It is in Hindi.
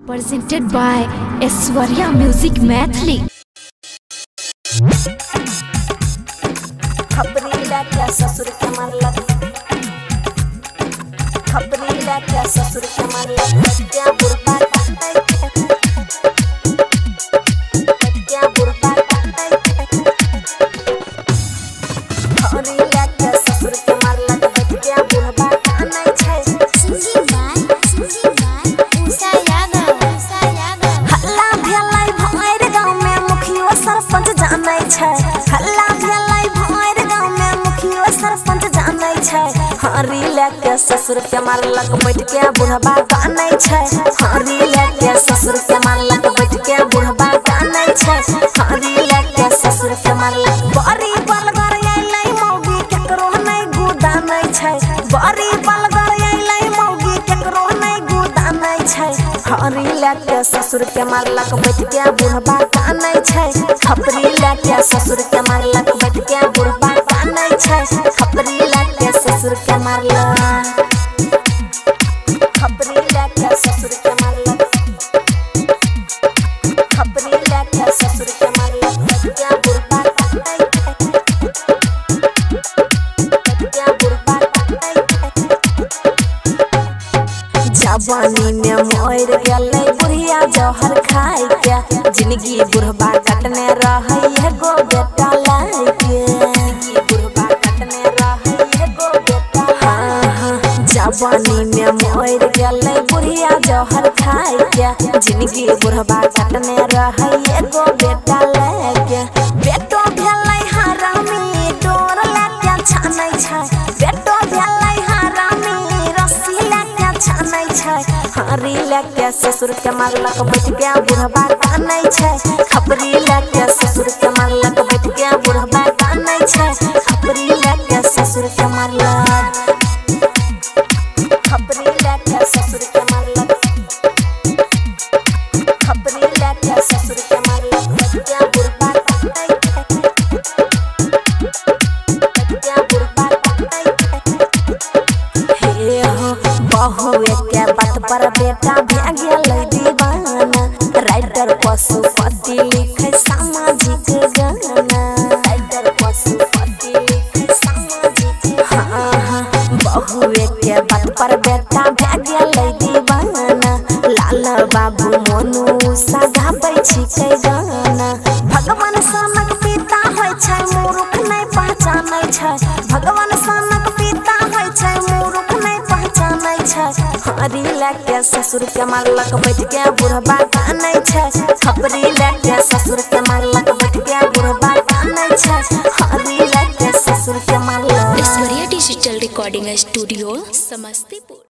Presented by Aishwarya Music Mathli। खबरीला क्या ससुर के मारला, खबरीला क्या ससुर के मारला, क्या बुरबा क्या बुरबा खबरीला क्या ससुर के मारला, क्या बुरबा नहीं छै। उषा यादव हल्ला भेलै भैर गाँव में मुखियो सरपंच जानै छै। हल्ला भेलै भैर गाँव में मुखियो सरपंच जानै छै। हरी लेके ससुर के मारलक बैठ के बुढ़बा कानै छै। हरी लेके ससुर के मारलक बैठ के बुढ़बा कानै छै। हरी लेके ससुर के मारलक बड़ी बलगर अइलै मौगी केकरो नै गुदानै छै। बड़ी बलगर अइलै मौगी केकरो नै गुदानै छै। हरी लेके ससुर के मारलक बैठ के बुढ़बा कानै छै। खपरी लेके ससुर के मारलक बैठ के बुढ़बा कानै छै। खपरी लेके ससुर के मारलक, खपरी लेके ससुर के मारलक, खपरी लेके ससुर के मारलक बैठ के बुढ़बा कानै छै। बैठ के बुढ़बा कानै छै। जवानी में मोर गेलै बुढ़िया जहर खाइ के, जिंदगी बुढ़बा कटने रहै एगो बेटा लाइके। बुढ़बा कटने रहै एगो बेटा, जवानी में मोर गेलै बुढ़िया जहर खाइ के, जिंदगी बुढ़बा कटने रहै एगो बेटा लाइके। बेटो भेलै हरामी डोर लेके छानै छै। बेटो भेलै हरामी रस्सी लेके छानै छै। हरी लेके ससुर के मारलक बैठ के बुढ़बा कानै छै। खपरी लेके ससुर के मारलक बैठ के बुढ़बा कानै छै। खपरी लेके ससुर के मारलक, खपरी लेके ससुर के मारलक, खपरी लेके ससुर के मारलक बैठ के बुढ़बा कानै छै। बैठ के बुढ़बा कानै छै। हे हो बहुए के बात पर बेटा भे गेलै दीवाना। राइटर पशुपति लिखे सामाजिक गाना। राइटर पशुपति लिखे सामाजिक, बहुए के बात पर बेटा भे गेलै दीवाना। लाल बाबू मोनू सगाबै छिकै गाना। भगवान सनक पिता होइ छै मूर्ख नै पहचानै छै। भगवान सनक पिता होइ छै मूर्ख नै पहचानै छै। हरी लेके ससुर के मारलक बैठ के बुढ़बा कानै छै। खपरी लेके ससुर के मारलक बैठ के बुढ़बा कानै छै। हरी लेके ससुर के मारलक। Aishwarya digital recording studio Samastipur.